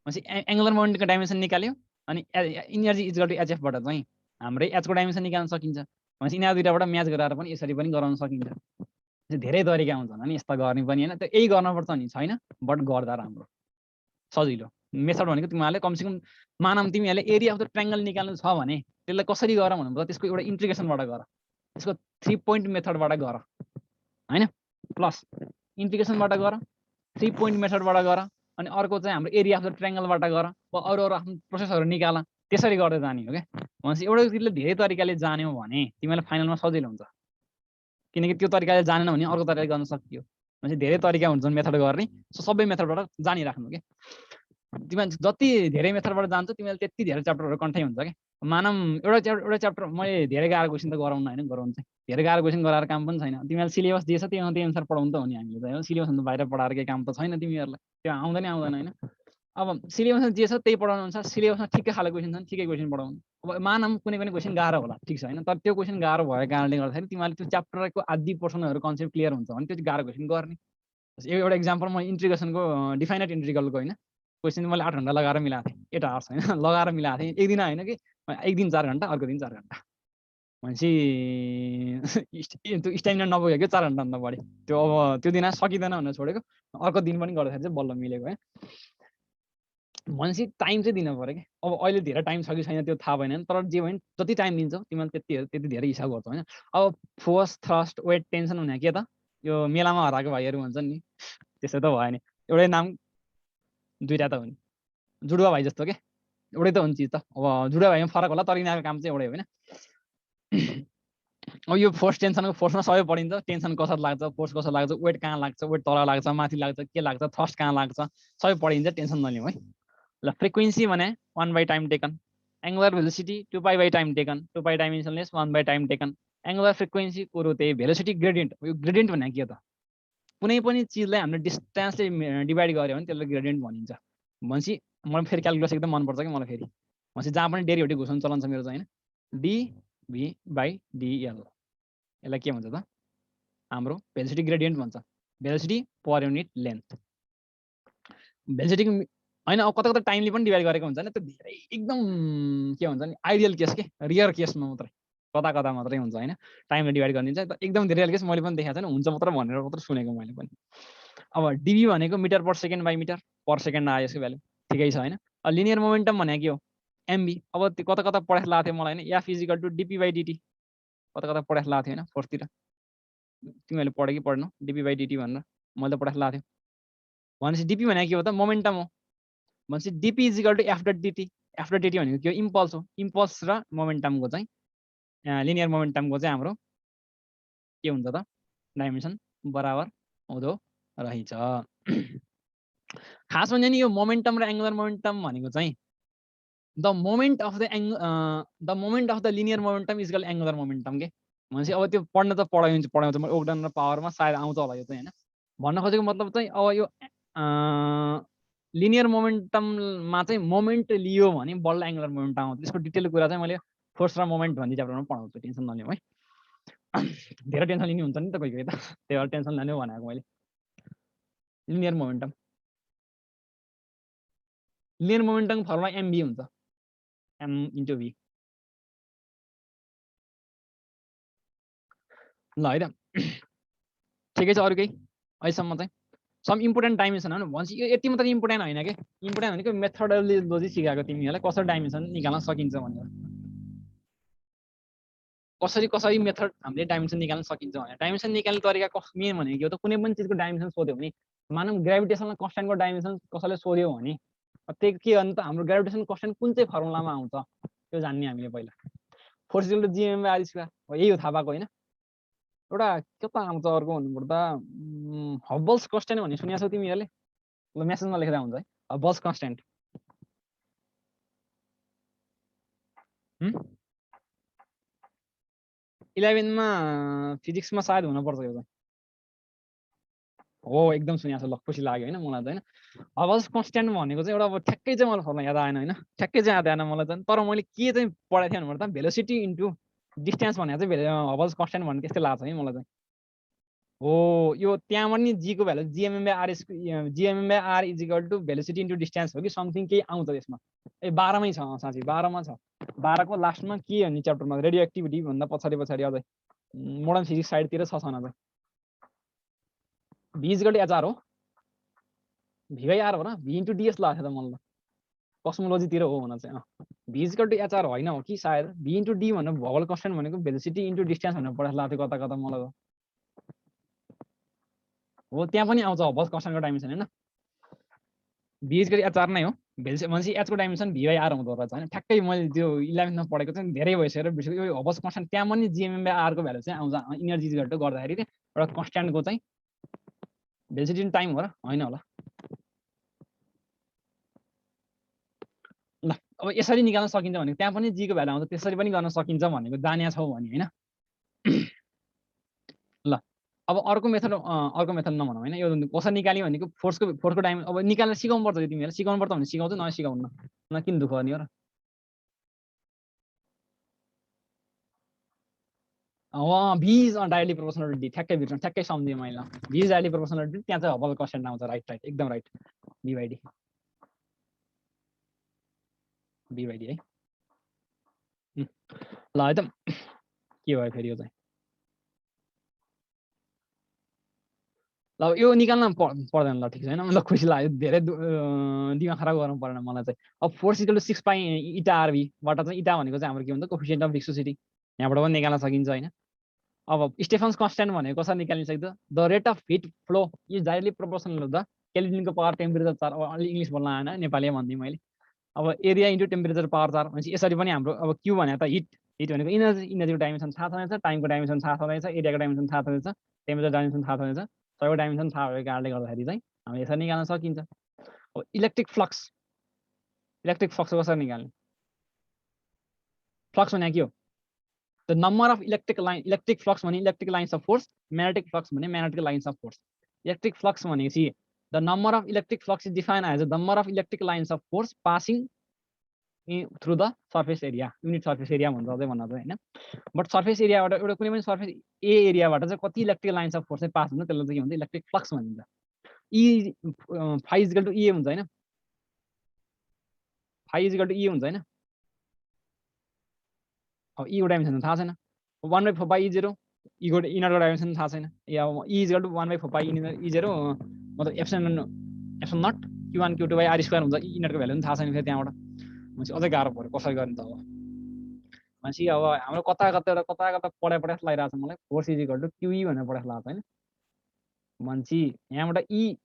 भनेपछि एङ्गुलर मोमेन्टको डाइमेन्सन निकाल्यो अनि इनर्जी इज इक्वल टु एचएफबाट चाहिँ हाम्रै एचको डाइमेन्सन निकाल्न सकिन्छ। भनेपछि यिनीहरू दुईटाबाट म्याच गराएर पनि यसरी पनि गराउन सकिन्छ। धेरै तरिका हुन्छन् नि यस्ता गर्ने पनि होइन त्यो यही गर्नुपर्छ नि छैन बट गर्दा राम्रो सजिलो मेथड भनेको तिमीहरूले कमसेकम मानम तिमीहरूले एरिया अफ द ट्रायङ्गल निकाल्नु छ भने त्यसलाई कसरी गर भन्नुपर्छ त्यसको एउटा इन्टिग्रेसनबाट गर त्यसको 3 पोइन्ट मेथडबाट गर होइन प्लस इन्टिग्रेसनबाट गर 3 पोइन्ट मेथडबाट गर अनि अर्को चाहिँ हाम्रो एरिया अफ द ट्रायङ्गलबाट गर अरू आफ्नो प्रोसेसहरू निकाल त्यसरी गर्दै जाने हो क्या। भनेपछि एउटा धेरै तरिकाले जान्यौ भने तिमीलाई फाइनलमा सजिलो हुन्छ किनकि त्यो तरिकाले जानेन भने अर्को तरिकाले गर्न सकियो। भनेपछि धेरै तरिका हुन्छन् मेथड गर्ने सबै मेथडबाट जानिराख्नु क्या। तिमीले जति धेरै मेथडबाट जान्छ तिमीले त्यति धेरै च्याप्टरहरू कन्ठै हुन्छ क्या। मानम एउटा च्याप्टर मैले धेरै गाह्रो क्वेसन त गराउनु होइन गराउनु चाहिँ धेरै गाह्रो क्वेसन गराएर काम पनि छैन। तिमीहरूले सिलेबस दिएछ त्यही अनुसार पढाउनु त हो नि हामीले त सिलेबस भन्दा बाहिर पढाएर केही काम त छैन तिमीहरूलाई त्यो आउँदैन होइन। अब सिलेबसमा जे छ त्यही पढाउनु अनुसार सिलेबसमा ठिकै खालको क्वेसन छन् ठिकै क्वेसन पढाउनु। अब मानम कुनै पनि क्वेसन गाह्रो होला ठिक छ होइन तर त्यो क्वेसन गाह्रो भएको कारणले गर्दाखेरि तिमीहरूले त्यो च्याप्टरको आधी पोर्सनहरू कन्सेप्ट क्लियर हुन्छ भने त्यो गाह्रो क्वेसन गर्ने। एउटा इक्जाम्पल म इन्ट्रिग्रेसनको डिफाइनाइट इन्ट्रिगलको होइन क्वेसन मैले 8 घन्टा लगाएर मिलाएको थिएँ 8 आवर्स होइन लगाएर मिलाएको थिएँ एक दिन होइन कि एक दिन 4 घन्टा अर्को दिन 4 घन्टा भनेपछि त्यो स्ट्यामिना नपुग्यो कि 4 घन्टाभन्दा बढी त्यो अब त्यो दिन सकिँदैन भनेर छोडेको अर्को दिन पनि गर्दाखेरि चाहिँ बल्ल मिलेको है। भनेपछि टाइम चाहिँ दिनु पऱ्यो कि अब अहिले धेरै टाइम छ कि छैन त्यो थाहा भएन तर जे भयो जति टाइम दिन्छौ तिमीले त्यति धेरै हिसाब गर्छौ होइन। अब फोर्स थ्रस्ट वेट टेन्सन हुने के त यो मेलामा हराएको भाइहरू भन्छन् नि त्यसो त भयो नि एउटै नाम दुईटा त हो नि जुडुवा भाइ जस्तो के एउटै त हुन्छ चिज त अब जुडुवा भाइमा फरक होला तर यिनीहरूको काम चाहिँ एउटै होइन। अब यो फोर्स टेन्सनको फोर्समा सबै पढिन्छ टेन्सन कसरी लाग्छ फोर्स कसरी लाग्छ वेट कहाँ लाग्छ वेट तल लाग्छ माथि लाग्छ के लाग्छ थ्रस्ट कहाँ लाग्छ सबै पढिन्छ टेन्सन नलिउँ है ल। फ्रिक्वेन्सी भने 1 टाइम टेकन एङ्गुलर भेलोसिटी 2 पाई टाइम टेकन 2 पाई डाइमेन्सनलेस 1 टाइम टेकन एङ्गुलर फ्रिक्वेन्सी कुरो त्यही भेलोसिटी ग्रेडियन्ट यो ग्रेडियन्ट भने के त कुनै पनि चिजलाई हामीले डिस्टेन्सले डिभाइड गऱ्यो भने त्यसलाई ग्रेडियन्ट भनिन्छ। भनेपछि मलाई फेरि क्यालकुलस एकदम मनपर्छ कि मलाई फेरि भनेपछि जहाँ पनि डेरिभेटिभ घुसाउनु चलन छ मेरो चाहिँ होइन डिभी बाई डिएल यसलाई के भन्छ त हाम्रो भेलोसिटी ग्रेडियन्ट भन्छ velocity per unit length velocity होइन अब कता कता टाइमले पनि डिभाइड गरेको हुन्छ नि त्यो धेरै एकदम के भन्छ नि आइडियल केस के रियर केसमा मात्रै कता कता मात्रै हुन्छ होइन टाइमले डिभाइड गरिदिन्छ एकदम धेरै केस मैले पनि देखाएको छैन हुन्छ मात्र भनेर मात्र सुनेको मैले पनि। अब डिबी भनेको metre per second by metre per second आयो यसको भ्यालु ठिकै छ होइन। लिनियर मोमेन्टम भनेको के हो एमबी अब त्यो कता कता पढाइ लाग्थ्यो मलाई होइन F is equal to dp by dt कता कता पढाइ लाग्थ्यो होइन फोर्थतिर तिमीहरूले पढ्यो कि पढ्नु डिपी बाई डिटी भनेर मैले त पढाइ लाग्थ्यो। भनेपछि डिपी भनेको के हो त मोमेन्टम हो भनेपछि dp is equal to F dot dt भनेको के हो इम्पल्स हो इम्पल्स र मोमेन्टमको चाहिँ लिनियर मोमेन्टमको चाहिँ हाम्रो के हुन्छ त डाइमेन्सन बराबर हुँदो रहेछ। खासमा चाहिँ नि यो मोमेन्टम र एङ्गुलर मोमेन्टम भनेको चाहिँ the moment of the linear momentum is equal angular momentum के भनेपछि अब त्यो पढ्न त पढाउँछ म ओगडन र पावरमा सायद आउँछ होला यो चाहिँ होइन। भन्न खोजेको मतलब चाहिँ अब यो लिनियर मोमेन्टममा चाहिँ मोमेन्ट लियो भने बल्ल एङ्गुलर मोमेन्टम आउँछ। त्यसको डिटेल कुरा चाहिँ मैले फोर्स र मोमेन्ट भन्ने च्याप्टरमा पढाउँछु, टेन्सन नलिउँ है। धेरै टेन्सन लिने हुन्छ नि त कोही कोही त, त्यही भएर टेन्सन लाने भनेको मैले। लिनियर मोमेन्टम फर्मुला एमभी हुन्छ, एम इन्टु भी। ल है त, ठिकै छ। अरू केही अहिलेसम्म चाहिँ सम इम्पोर्टेन्ट डाइमेन्सन हो भनेपछि यो यति मात्रै इम्पोर्टेन्ट होइन कि इम्पोर्टेन्ट भनेको मेथोडोलोजी सिकाएको तिमीहरूलाई कसरी डाइमेन्सन निकाल्न सकिन्छ भनेर। कसरी मेथड हामीले डाइमेन्सन निकाल्न सकिन्छ भने डाइमेन्सन निकाल्ने तरिका मेन भनेको के हो त, कुनै पनि चिजको डाइमेन्सन सोध्यो भने मानव ग्राभिटेसनल कन्स्ट्यान्टको डाइमेन्सन कसैले सोध्यो भने त्यही के भन्नु त, हाम्रो ग्राभिटेसन कन्स्ट्यान्ट कुन चाहिँ फर्मुलामा आउँछ त्यो जान्ने हामीले पहिला। Force equal to gm/r square हो, यही हो थाहा पाएको होइन। एउटा के त आउँछ अर्को भन्नुपर्दा हब्बल्स कन्स्ट्यान्ट भन्ने सुनेको छौ तिमीहरूले? ल मेसेजमा लेख्दा हुन्छ है, हब्बल्स कन्स्ट्यान्ट। 11मा फिजिक्समा सायद हुनुपर्छ यो चाहिँ। हो एकदम सुनेको छ, ल खुसी लाग्यो होइन मलाई चाहिँ होइन। हब्बल्स कन्स्ट्यान्ट भनेको चाहिँ एउटा अब ठ्याक्कै चाहिँ मलाई फर्मुला याद आएन होइन, ठ्याक्कै चाहिँ याद आएन मलाई चाहिँ। तर मैले के चाहिँ पढाएको थिएँ भन्नुपर्दा भेलोसिटी इन्टु डिस्टेन्स भनेको चाहिँ हब्बल्स कन्स्ट्यान्ट भन्ने त्यस्तै लाग्छ है मलाई चाहिँ। हो यो त्यहाँ पनि जीको value gm/r is equal to velocity into distance हो कि समथिङ केही आउँछ त्यसमा। ए 12मै छ साँच्चै, 12मा छ। 12को लास्टमा के भन्ने च्याप्टरमा रेडियो एक्टिभिटी भन्दा पछाडि अझै मोडर्न फिजिक्स साइडतिर छ छन अझै। v is equal to HR हो, v/r हो र v इन्टु डिएस लाग्छ त मलाई कस्मोलोजीतिर हो भन चाहिँ। v is equal to HR होइन हो कि सायद v इन्टु डी भनेर हबल कन्स्ट्यान्ट भनेको भेलोसिटी इन्टु डिस्टेन्स भनेर पढाएको लाग्थ्यो कता कता मलाई। हो त्यहाँ पनि आउँछ हबल कन्स्ट्यान्टको डाइमेन्सन होइन, v is equal to HR नै हो। भनेपछि एचको डाइमेन्सन v/r हुँदो रहेछ होइन। ठ्याक्कै मैले त्यो 11मा पढेको चाहिँ धेरै भइसक्यो बिर्सेको। यो हबल्स कन्स्ट्यान्ट त्यहाँ पनि gm/r को भ्यालु चाहिँ आउँछ इनर्जी इज इक्वल टु गर्दाखेरि एउटा कन्स्ट्यान्टको चाहिँ भेलोसिटी इन टाइम हो र होइन होला। ल अब यसरी निकाल्न सकिन्छ भनेको त्यहाँ पनि जी को भ्यालु आउँछ, त्यसरी पनि गर्न सकिन्छ भनेको जानिया छौ भने होइन। ल अब अर्को मेथड नभनौँ होइन, यो कसरी निकाल्यो भनेको फोर्सको डाइमेन्सन अब निकालेर सिकाउनु पर्छ। तिमीहरूलाई सिकाउनु पर्छ भने सिकाउँछु, नसिकाउनु न किन दुःख गर्ने हो र। V is directly proportional to D, ठ्याक्कै बिर्सनु, ठ्याक्कै सम्झेँ मैले। V is directly proportional to D, त्यहाँ चाहिँ हबल कन्स्ट्यान्ट आउँछ। राइट एकदम राइट, v/d है। ल है त के भयो फेरि यो चाहिँ। ल यो निकाल्न पर्दैन, ल ठिक छैन, मतलब खुसी लाग्यो, धेरै दिमाग खराब गर्नु परेन मलाई चाहिँ। अब फोर्स इक्वल टु 6 पाइ इटा आरबीबाट चाहिँ इटा भनेको चाहिँ हाम्रो के भन्छ कोफिसिएन्ट अफ विस्कोसिटी, यहाँबाट पनि निकाल्न सकिन्छ होइन। अब स्टेफन्स कन्स्ट्यान्ट भनेको कसरी निकाल्न सकिन्छ, the rate of heat flow is directly proportional to the केल्भिनको पावर टेम्परेचर चार्ज। अब अलि इङ्ग्लिस बोल्न आएन, नेपालीमा भनिदिएँ मैले। अब area into temperature power charge भनेपछि यसरी पनि हाम्रो अब क्यू भनेको त हिट भनेको इनर्जीको डाइमेन्सन थाहा छँदैछ, टाइमको डाइमेन्सन थाहा छँदैछ, एरियाको डाइमेन्सन थाहा छँदैछ, टेम्परेचर डाइमेन्सन थाहा छँदैछ, सबैको डाइमेन्सन थाहा भएको कारणले गर्दाखेरि चाहिँ हामीले यसरी निकाल्न सकिन्छ। अब इलेक्ट्रिक फ्लक्स कसरी निकाल्ने? फ्लक्स भने के हो? The number of electric flux भने electric lines of force, magnetic flux भने magnetic lines of force. Electric flux भनेपछि the number of electric flux is defined as the number of electric lines of force passing through the surface area, unit surface area भन्छ अझै भन्न चाहिँ होइन। बट सर्फेस एरियाबाट एउटा कुनै पनि सर्फेस एरियाबाट चाहिँ कति इलेक्ट्रिक लाइन्स अफ फोर्स चाहिँ पास हुन्छ, त्यसलाई चाहिँ के भन्छ इलेक्ट्रिक फ्लक्स भनिन्छ। ई फाइ इज इक्वल टु ई हुन्छ होइन, फाइ इज इक्वल टु ई हुन्छ होइन। अब ईको डाइमेन्सन थाहा छैन, 1/4 पाइ ई0, ईको इनरको डाइमेन्सन थाहा छैन। या E is equal to 1/4 pi ई0 मतलब epsilon nought q1 q2 by are square हुन्छ। इनरको भ्यालु पनि थाहा छैन फेरि त्यहाँबाट, भनेपछि अझै गाह्रो पऱ्यो कसरी गर्ने त। अब भनेपछि अब हाम्रो कता कता पढाइ लागिरहेको छ मलाई। फोर्स इज इक्वल टु क्युई भनेर पढाइ लाग्छ होइन। भनेपछि यहाँबाट ई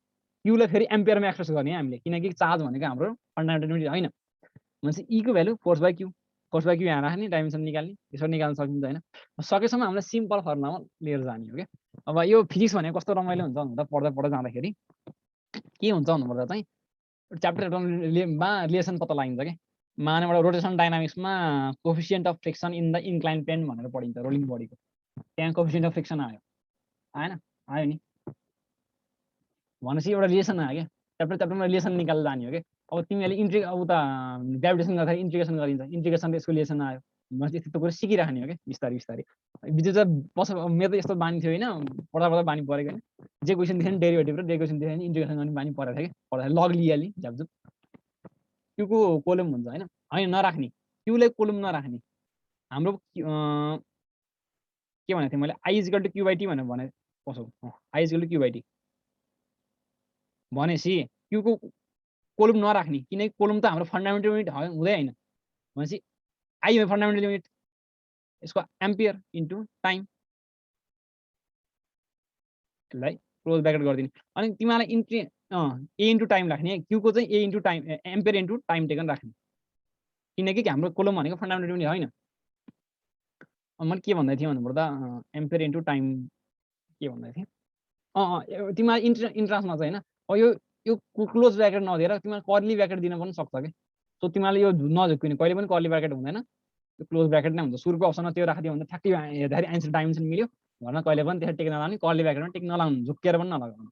क्यूलाई फेरि एम्पियरमा एक्सप्रेस गर्ने हामीले, किनकि चार्ज भनेको हाम्रो फन्डामेन्टल युनिट होइन। भनेपछि ईको value force by Q, force by Q यहाँ राख्ने डाइमेन्सन निकाल्ने यसरी निकाल्न सकिन्छ हैन सकेसम्म हामीले सिम्पल फर्मुलामा लिएर जाने हो के अब यो फिजिक्स भनेको कस्तो रमाइलो हुन्छ भन्दा पढ्दा पढ्दै जाँदाखेरि के हुन्छ भन्नुपर्दा चाहिँ च्याप्टरमा रिलेसन पत्ता लगाइन्छ के मानेबाट रोटेसन डाइनामिक्समा coefficient of friction in the incline plane भनेर पढिन्छ रोलिङ बडीको त्यहाँ कोफिसिएन्ट अफ फ्रिक्सन आयो आएन आयो नि भनेपछि एउटा रिलेसन आयो क्या च्याप्टरमा रिलेसन निकालेर जाने हो कि अब तिमीहरूले अब त ग्राभिटेसन गर्दाखेरि इन्टिग्रेसन गरिन्छ इन्टिग्रेसन यसको रिलेसन आयो भनेपछि यस्तो कुरा सिकिराख्ने हो कि बिस्तारै बिस्तारै बिचमा चाहिँ मेरो त यस्तो बानी थियो होइन पढ्दा पढ्दा बानी परेको होइन जे क्वेसन थियो नि डेरिभेटिभ र जे क्वेसन थियो नि इन्टिग्रेसन गर्ने बानी परेको थियो कि पढ्दाखेरि लग लिइहाल्ने झ्यापझुप क्यूको कोलम हुन्छ होइन होइन नराख्ने क्यूलाई कोलम नराख्ने हाम्रो के भनेको थिएँ मैले I is equal to Q by T भनेर भने कसो I is equal to Q by T भनेपछि क्यूको कोलम नराख्ने किनकि कोलम त हाम्रो फन्डामेन्टल युनिट हुँदै होइन भनेपछि आई फन्डामेन्टल युनिट यसको एम्पियर इन्टु टाइम यसलाई क्लोज ब्र्याकेट गरिदिने अनि तिमीलाई ए इन्टु टाइम राख्ने क्यूको चाहिँ A into time ampere into time taken राख्ने किनकि हाम्रो कोलम भनेको फन्डामेन्टल युनिट होइन मैले के भन्दै थिएँ भन्नुपर्दा एम्पियर इन्टु टाइम के भन्दै थिएँ तिमीलाई इन्ट्रान्समा चाहिँ होइन यो क्लोज ब्र्याकेट नदिएर तिमीलाई कर्ली ब्र्याकेट दिन पनि सक्छ कि सो तिमीले यो नझुक्किने कहिले पनि कर्ली ब्र्याकेट हुँदैन त्यो क्लोज ब्र्याकेट नै हुन्छ सुरुको अप्सनमा त्यो राखिदियो भने ठ्याक्कै हेर्दाखेरि एन्सर डाइमेन्सन मिल्यो भन्न कहिले पनि त्यसरी टेक्न नलाउने कर्ली ब्र्याकेटमा टेक्न नलाउनु झुक्किएर पनि नलगाउनु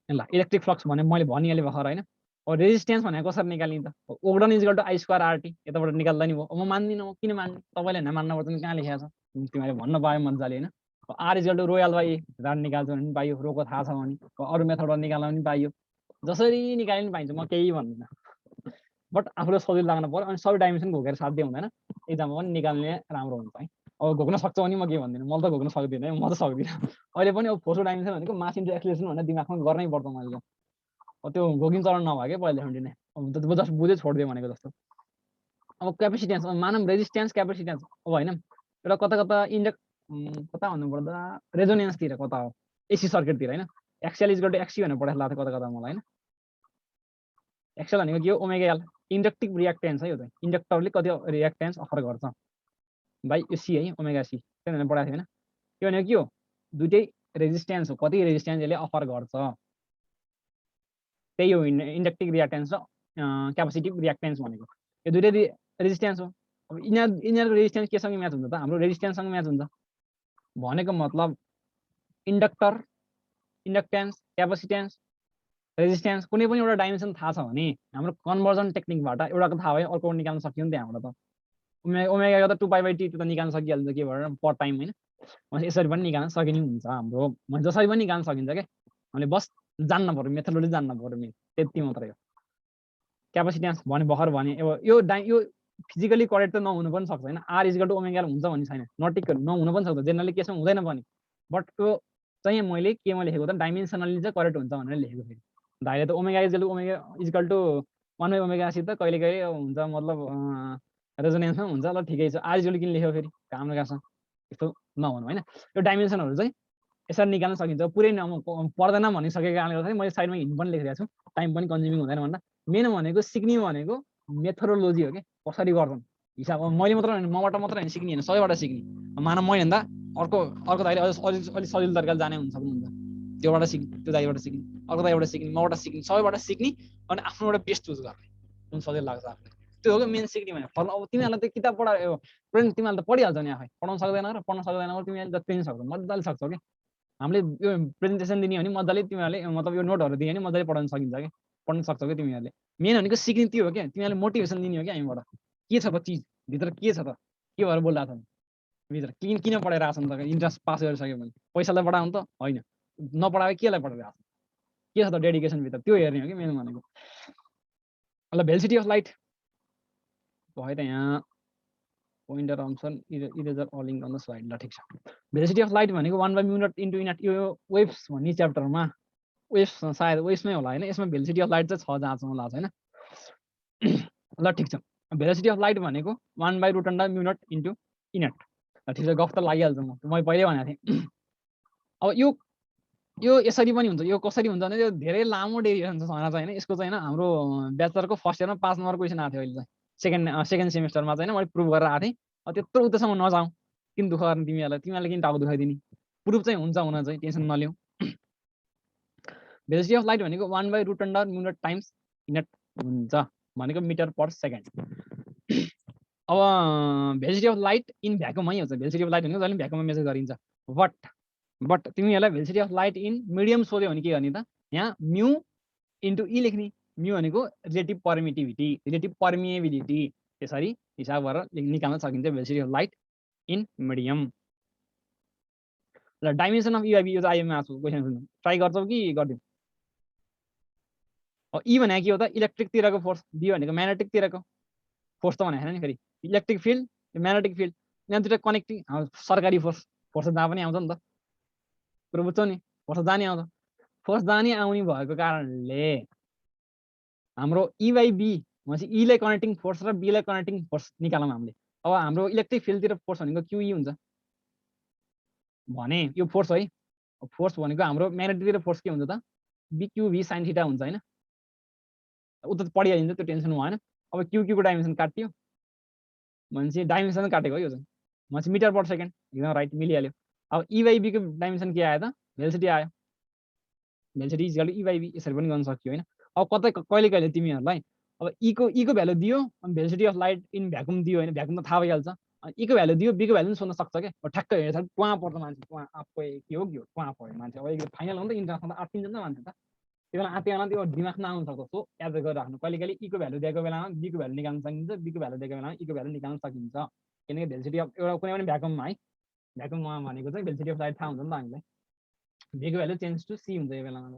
ल इलेक्ट्रिक फ्लक्स भने मैले भनिहालेँ भर्खर होइन अब रेजिस्टेन्स भनेको कसरी निकाल्ने त ओगडन is equal to I square RT यताबाट निकाल्दा नि भयो म मान्दिनँ म किन मान्ने तपाईँले होइन मान्न पर्छ कहाँ लेखेको छ तिमीले भन्न पायो मजाले होइन R is equal to rho l by rod निकाल्छ भने पनि पाइयो रोको थाहा छ भने अरू मेथडबाट निकाल्न पनि पाइयो जसरी निकाल्नु पनि पाइन्छ म केही भन्दिनँ बट आफूलाई सजिलो लाग्न पर्यो अनि सबै डाइमेन्सन घोकेर साध्य हुँदैन एक्जाममा पनि निकाल्ने राम्रो हुन्छ है अब घोक्न सक्छ भने म के भन्दिनँ मैले त घोक्न सक्दिनँ है म त सक्दिनँ अहिले पनि अब फोर्सको डाइमेन्सन भनेको मास इन्टु एक्सिलेरेसन भनेर दिमागमा गर्नै पर्छ मैले त्यो घोकिन चलन नभयो क्या पहिलादेखि नै अब जस्ट बुझै छोडिदियो भनेको जस्तो अब क्यापेसिटेन्स मानव रेजिस्टेन्स क्यापेसिटेन्स अब होइन एउटा कता कता कता भन्नुपर्दा रेजोनेन्सतिर कता हो एसी सर्किटतिर होइन XL is equal to XC भनेर पढाएको लाग्थ्यो कता कता मलाई होइन एक्सएल भनेको के हो ओमेगा एल इन्डक्टिभ रियाक्टेन्स है यो चाहिँ इन्डक्टरले कति रियाक्टेन्स अफर गर्छ बाई यो सी है ओमेगा सी त्यही भनेर पढाएको थियो होइन त्यो भनेको के हो दुइटै रेजिस्टेन्स हो कति रेजिस्टेन्स यसले अफर गर्छ त्यही हो इन्डक्टिभ रियाक्टेन्स र क्यापेसिटिभ रियाक्टेन्स भनेको यो दुइटै रेजिस्टेन्स हो अब यिनीहरूको रेजिस्टेन्स केसँग म्याच हुन्छ त हाम्रो रेजिस्टेन्ससँग म्याच हुन्छ भनेको मतलब इन्डक्टेन्स क्यापेसिटेन्स रेजिस्टेन्स कुनै पनि एउटा डाइमेन्सन थाहा छ भने हाम्रो कन्भर्जन टेक्निकबाट एउटाको थाहा भयो अर्को निकाल्न सकियो नि त्यहाँबाट त ओमेगाको त 2π/t त निकाल्न सकिहाल्छ के भएर पर टाइम होइन यसरी पनि निकाल्न सकिने हुन्छ हाम्रो जसरी पनि निकाल्न सकिन्छ क्या हामीले बस जान्न पर्यो मेथोडोलोजी जान्न पर्यो मेन त्यति मात्रै हो क्यापेसिटेन्स भने भर्खर भने यो फिजिकली करेक्ट त नहुनु पनि सक्छ होइन R is equal to omega हुन्छ भन्ने छैन नटिकल नहुनु पनि सक्छ जेनरली केसमा हुँदैन पनि बट त्यो चाहिँ मैले केमा लेखेको त डाइमेन्सनली चाहिँ करेक्ट हुन्छ भनेर लेखेको फेरि दाइले त omega is equal to one by omega C त कहिले कहिले हुन्छ मतलब रेजोनेन्समा हुन्छ ल ठिकै छ आर इज इक्वल टु किन लेख्यो फेरि काम नगाछ यस्तो नहुनु होइन यो डाइमेन्सनहरू चाहिँ यसरी निकाल्न सकिन्छ पुरै पर्दैन भनिसकेको कारणले गर्दाखेरि मैले साइडमा हिन्ट पनि लेखिरहेको छु टाइम पनि कन्ज्युमिङ हुँदैन भन्दा मेन भनेको सिक्ने भनेको मेथोडोलोजी हो कि कसरी गर्छन् हिसाब मैले मात्र होइन मबाट मात्र होइन सिक्ने होइन सबैबाट सिक्ने मानव मैले भन्दा अर्को दाइले अलिक सजिलो तरिकाले जाने हुन्छ त्योबाट सिक्ने त्यो दाइबाट सिक्ने अर्को दाइबाट सिक्ने मबाट सिक्ने सबैबाट सिक्ने अनि आफ्नो एउटा बेस्ट चुज गर्ने जुन सजिलो लाग्छ आफूलाई त्यो हो कि मेन सिक्ने भने अब तिमीहरूलाई त किताब पढायो तिमीहरूले त पढिहाल्छ नि आफै पढाउन सक्दैन र पढ्न सक्दैन तिमीहरूले जति पनि सक्छौ मजाले सक्छौ कि हामीले यो प्रेजेन्टेसन दिने भने मजाले तिमीहरूले मतलब यो नोटहरू दियो भने मजाले पढाउन सकिन्छ कि पढ्न सक्छौ कि तिमीहरूले मेन भनेको सिक्ने त्यो हो क्या तिमीहरूले मोटिभेसन दिने हो क्या हामीबाट के छ त चिज भित्र के छ त के भएर बोलिरहेको छ भित्र किन पढाइरहेको छ नि त इन्ट्रेस्ट पास गरिसक्यो भने पैसालाई पढाउनु त होइन नपढाए केलाई पढाइरहेको छ के छ त डेडिकेसनभित्र त्यो हेर्ने हो कि मेन भनेको ल भेलोसिटी अफ लाइट भयो त यहाँ पोइन्टर अप्सन इरेजर अलिङ अन द स्लाइड ल ठिक छ भेलोसिटी अफ लाइट भनेको 1/मिनट इन्टु मिनट यो वेव्स भन्ने च्याप्टरमा वेव्स सायद वेव्समै होला होइन यसमा भेलोसिटी अफ लाइट चाहिँ छ जहाँसम्म लाग्छ होइन ल ठिक छ भेलोसिटी अफ लाइट भनेको 1/√मिनट इन्टु मिनट ल ठिक छ गफ त लागिहाल्छ मैले पहिल्यै भनेको थिएँ अब यो यसरी पनि हुन्छ यो कसरी हुन्छ भने यो धेरै लामो डेरिभेसन छ होइन यसको चाहिँ होइन हाम्रो ब्याचलरको फर्स्ट इयरमा 5 नम्बर क्वेसन आएको थियो अहिले चाहिँ सेकेन्ड सेमेस्टरमा चाहिँ मैले प्रुभ गरेर आएको थिएँ। त्यत्रो उतासम्म नजाउँ, किन दुःख गर्ने तिमीहरूले किन टाउको दुखाइदिने, प्रुफ चाहिँ हुन्छ हुन चाहिँ, टेन्सन नलिऊ। भेलोसिटी अफ लाइट भनेको 1/√10⁻⁻⁰ मिनट हुन्छ भनेको मिटर पर सेकेन्ड। अब velocity of light in vacuum है हुन्छ। भेलोसिटी अफ लाइट भनेको जहिले भ्याकुममा मेजर गरिन्छ। बट तिमीहरूलाई velocity of light in medium सोध्यो भने के गर्ने त, यहाँ म्यू इन्टु ई लेख्ने। म्यू भनेको रिलेटिभ पर्मिटिभिटी, रिलेटिभ पर्मिएबिलिटी, त्यसरी हिसाब गरेर निकाल्न सकिन्छ velocity of light in medium. ल डाइमेन्सन अफ युआइबी, यो चाहिँ आइएममा आएको क्वेसन सुन्नु, ट्राई गर्छौ कि गरिदिउँ? ई भनेको के हो त, इलेक्ट्रिकतिरको फोर्स, बी भनेको म्याग्नेटिकतिरको फोर्स त भनेको छैन नि। फेरि इलेक्ट्रिक फिल्ड, म्याग्नेटिक फिल्ड, यहाँ दुइटा कनेक्टिङ सरकारी फोर्स जहाँ पनि आउँछ नि त, कुरो बुझ्छौ नि, फोर्स जाने आउँछ। फोर्स जाने आउने भएको कारणले हाम्रो ई बाई बी भनेपछि ईलाई कनेक्टिङ फोर्स र बीलाई कनेक्टिङ फोर्स निकालौँ हामीले। अब हाम्रो इलेक्ट्रिक फिल्डतिर फोर्स भनेको क्युई हुन्छ भने यो फोर्स है, फोर्स भनेको हाम्रो म्याग्नेटिकतिर फोर्स के हुन्छ त, बिक्युभी साइन थीटा हुन्छ हैन। उता त पढिहालिन्छ, त्यो टेन्सन भएन। अब क्युक्यूको डाइमेन्सन काट्यो भनेपछि डाइमेन्सन काटेको है यो चाहिँ, भनेपछि मिटर पर सेकेन्ड, एकदम राइट, मिलिहाल्यो। अब ई बाई बीको डाइमेन्सन के आयो त, भेलोसिटी आयो। Velocity is equal to E by B, यसरी पनि गर्न सकियो हैन। अब कहिले कहिले तिमीहरूलाई अब ईको भ्यालु दियो, अनि velocity of light in vacuum दियो होइन, भ्याकुम त थाहा भइहाल्छ। अनि ईको भ्यालु दियो, बीको भ्यालु पनि सोध्न सक्छ क्या। ठ्याक्कै हेर्छ कहाँ पर्छ मान्छे, कहाँ आफै के हो कहाँ पऱ्यो मान्छे। अब एकदम फाइनल हो नि त, इन्ट्रान्समा त आत्तिन्छ नि त मान्छे त, त्यो बेला आत्तिएला त्यो दिमाग नआउनु सक्छ। सो याद गरेर राख्नु, कहिले ईको भ्यालु दिएको बेलामा बीको भ्यालु निकाल्न सकिन्छ, बीको भ्यालु दिएको बेलामा ईको भ्यालु निकाल्न सकिन्छ। किनकि भेलोसिटी अफ एउटा कुनै पनि भ्याकुममा है, भ्याकुममा भनेको चाहिँ भेलोसिटी अफ लाइट थाहा हुन्छ नि त हामीलाई, बीको भ्यालु चेन्ज टु सी हुन्छ यो बेलामा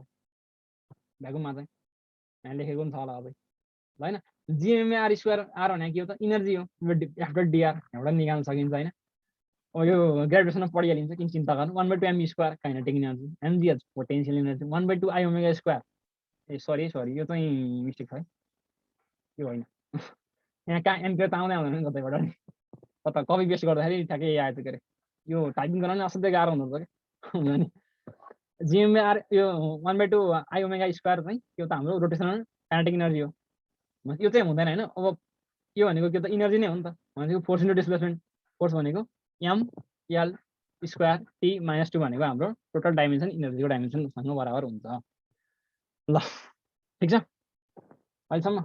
भ्याकुममा चाहिँ। यहाँ लेखेको पनि छ होला अझै ल हैन। जिएमआर स्क्वायर, आर भनेको के हो त, इनर्जी हो, आफ्टर डिआर एउटा निकाल्न सकिन्छ हैन। अब यो ग्रेजुएसनमा पढिहालिन्छ, किन चिन्ता गर्नु। 1/2 M square kinetic energy, MG potential energy, 1/2 I omega square. Ah sorry यो चाहिँ मिस्टेक छ है, यो होइन। यहाँ कहाँ एमपियर त आउँदैन नि कतैबाट नि, कता कपी पेस्ट गर्दाखेरि ठ्याक्कै आएछ के अरे, यो टाइपिङ गर्न नि असाध्यै गाह्रो हुँदो रहेछ क्या हुन्छ नि। जिएमआर यो 1/2 आई ओमेगा स्क्वायर चाहिँ त्यो त हाम्रो रोटेसनल काइनेटिक एनर्जी हो। यो चाहिँ हुँदैन होइन। अब यो भनेको के त, इनर्जी नै हो नि त, भनेको फोर्स इन्टु डिस्प्लेसमेन्ट। फोर्स भनेको एमएल स्क्वायर टी -2 भनेको हाम्रो टोटल डाइमेन्सन, इनर्जीको डाइमेन्सनसँग बराबर हुन्छ। ल ठिक छ, अहिलेसम्म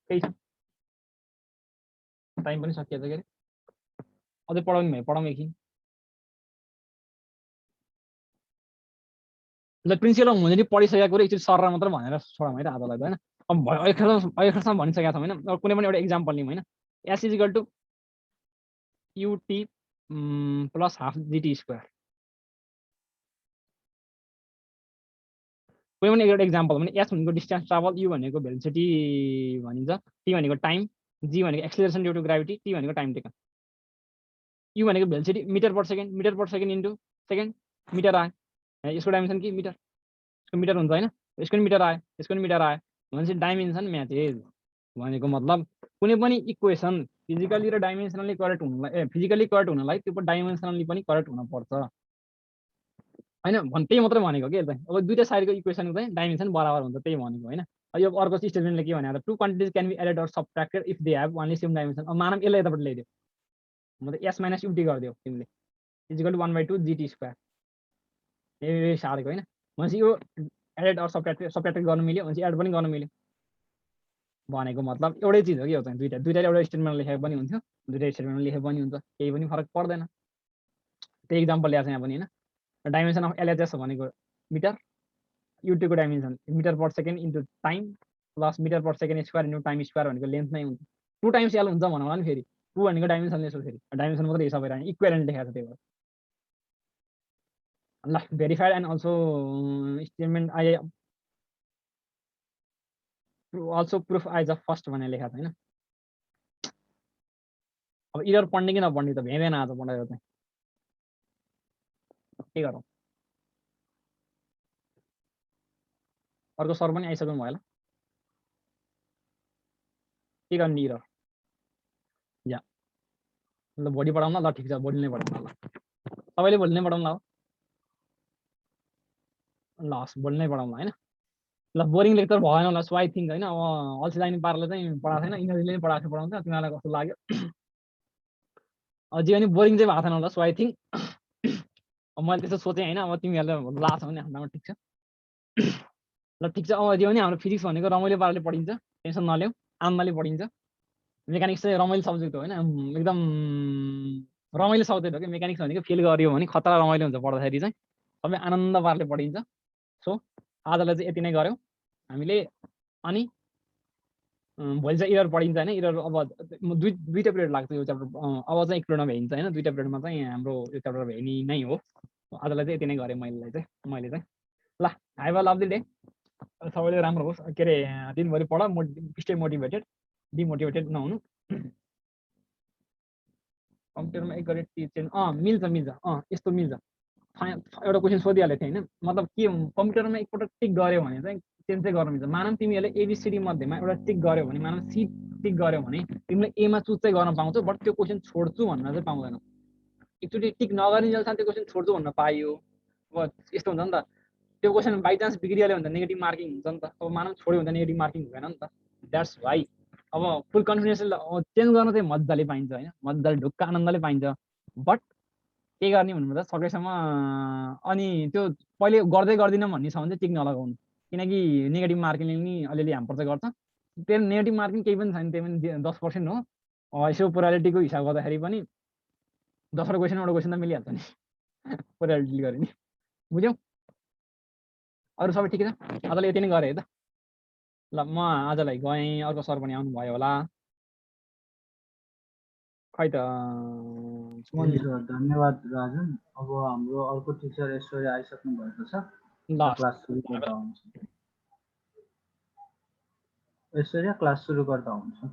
केही छ, टाइम पनि सकिएछ के अरे, अझै पढाउने भयो पढाउँ एकछिन। ल प्रिन्सिपल हुँदैन पढिसकेको कुरा एकचोटि सर मात्र भनेर छोडौँ है त आजलाई त होइन। अब भयो अहिलेसम्म भनिसकेका छौँ होइन। अब कुनै पनि एउटा इक्जाम्पल लिउँ होइन, S is equal to UT plus half GT square. कुनै पनि एउटा इक्जाम्पल भने एस भनेको डिस्टेन्स ट्राभल, यु भनेको भेलोसिटी भनिन्छ, टी भनेको टाइम, जी भनेको acceleration due to gravity, T भनेको टाइम टेकन। यु भनेको velocity metre per second into second, metre आयो, यसको डाइमेन्सन के मिटर, यसको मिटर हुन्छ होइन, यसको पनि मिटर आयो, यसको पनि मिटर आयो भनेपछि डाइमेन्सन म्याचेज भनेको मतलब कुनै पनि इक्वेसन फिजिकली र डाइमेन्सनली करेक्ट हुनलाई, फिजिकली करेक्ट हुनलाई त्यो डाइमेन्सनली पनि करेक्ट हुनपर्छ होइन। त्यही मात्रै भनेको के चाहिँ। अब दुईटा साइडको इक्वेसन चाहिँ डाइमेन्सन बराबर हुन्छ, त्यही भनेको होइन। यो अर्को स्टेटमेन्टले के भने two quantities can be added or subtracted if they have only same dimension. अब मानव यसलाई यतापट्टि ल्याइदियो, मतलब एस माइनस युटी गरिदियो तिमीले, is equal to 1/2 GT square. ए सारेको होइन भनेपछि यो एडेड अर सबट्र्याक्टेड गर्नु मिल्यो भनेपछि एड पनि गर्नु मिल्यो भनेको मतलब एउटै चिज हो कि यो चाहिँ। दुईटाले एउटा स्टेटमेन्ट लेखेको पनि हुन्थ्यो, दुईटा स्टेटमेन्ट लेखेको पनि हुन्छ, केही पनि फरक पर्दैन। त्यही इक्जाम्पल ल्याएको छ यहाँ पनि होइन। डाइमेन्सन अफ एलएचएस भनेको मिटर, युटीको dimension metre per second into time plus metre per second square into time square भनेको लेन्थ नै हुन्छ। 2 टाइम्स एल हुन्छ भनौँ नि, फेरि 2 भनेको डाइमेन्सन यसो, फेरि डाइमेन्सन मात्रै हिसाब भइरहेको इक्वेलेन्ट लेखेको छ त्यही भएर। ल verified and also statement I also proof आइज अ फर्स्ट भनेर लेखेको छ होइन। अब इरर पढ्ने कि नपढ्ने त भेँदैन आज पढायो चाहिँ, के गरौँ। अर्को सर पनि आइसक्नु भयो होला, के गर्ने इरर या ल भोलि पढाउँ न। ल ठिक छ, भोलि नै पढाउँ ल, सबैले भोलि नै पढाउँ ल। ल हस् भोलि नै पढाउँ ल होइन। ल बोरिङ लेक्चर भएन होला सो आई थिङ्क होइन अब अल्छी लाग्ने पाराले चाहिँ पढाएको छैन इङ्ग्लिसले नै पढाएको पढाउँछ तिमीहरूलाई कस्तो लाग्यो अब जे पनि बोरिङ चाहिँ भएको छैन होला सो आई थिङ्क मैले त्यस्तो सोचेँ होइन अब तिमीहरूलाई लाग्छ भने हाम्रोमा ठिक छ ल ठिक छ अब जे पनि हाम्रो फिजिक्स भनेको रमाइलो पाराले पढिन्छ टेन्सन नल्याऊ आनन्दले पढिन्छ मेकानिक्स चाहिँ रमाइलो सब्जेक्ट हो होइन एकदम रमाइलो सब्जेक्ट हो कि मेकानिक्स भनेको फेल गरियो भने खतरा रमाइलो हुन्छ पढ्दाखेरि चाहिँ सबै आनन्द पाराले पढिन्छ सो आजलाई चाहिँ यति नै गऱ्यौँ हामीले अनि भोलि चाहिँ इरर पढिन्छ होइन इरर अब दुईवटा पिरियड लाग्छ यो च्याप्टर अब चाहिँ एक पिरियडमा भ्याइन्छ होइन दुईवटा पिरियडमा चाहिँ हाम्रो यो च्याप्टर भ्याइने नै हो आजलाई चाहिँ यति नै गरेँ मैले चाहिँ ल हेभ अ लभली डे सबैले राम्रो होस् के अरे दिनभरि पढ स्टे मोटिभेटेड डिमोटिभेटेड नहुनु कम्प्युटरमा एक गरी चेन्ज मिल्छ यस्तो मिल्छ एउटा क्वेसन सोधिहालेको थिएँ होइन मतलब के कम्प्युटरमा एकपल्ट टिक गऱ्यो भने चाहिँ चेन्ज चाहिँ गर्न मिल्छ मानव तिमीहरूले एबिसिडी मध्येमा एउटा टिक गऱ्यो भने मानव सी टिक गऱ्यो भने तिमीले एमा चुज चाहिँ गर्न पाउँछौ बट त्यो क्वेसन छोड्छु भन्न चाहिँ पाउँदैनौ एकचोटि टिक नगरिन्जेलसम्म त्यो क्वेसन छोड्छु भन्न पाइयो अब यस्तो हुन्छ नि त त्यो क्वेसन बाई चान्स बिग्रिहाल्यो भने त नेगेटिभ मार्किङ हुन्छ नि त अब मानव छोड्यो भने त नेगेटिभ मार्किङ हुँदैन नि त द्याट्स वाइ अब फुल कन्फिडेन्स चेन्ज गर्न चाहिँ मजाले पाइन्छ होइन मजाले ढुक्क आनन्दले पाइन्छ बट के गर्ने भन्नुपर्दा सकेसम्म अनि त्यो पहिले गर्दै गर्दिनँ भन्ने छ भने चाहिँ टिक नलगाउनु किनकि नेगेटिभ मार्किङले नि अलिअलि ह्याम्पर चाहिँ गर्छ त्यो नेगेटिभ मार्किङ केही पनि छैन त्यही पनि 10% हो यसो प्रोबेबिलिटीको हिसाब गर्दाखेरि पनि 10वटा क्वेसन एउटा क्वेसन त मिलिहाल्छ नि प्रोबेबिलिटी गरे नि बुझ्यौ अरू सबै ठिकै छ आजलाई यति नै गरेँ है त ल म आजलाई गएँ अर्को सर पनि आउनुभयो होला खै त धन्यवाद राजन अब हाम्रो अर्को टिचर ऐश्वर्या आइसक्नु भएको छ क्लास सुरु गर्दा हुन्छ ऐश्वर्या क्लास सुरु गर्दा हुन्छ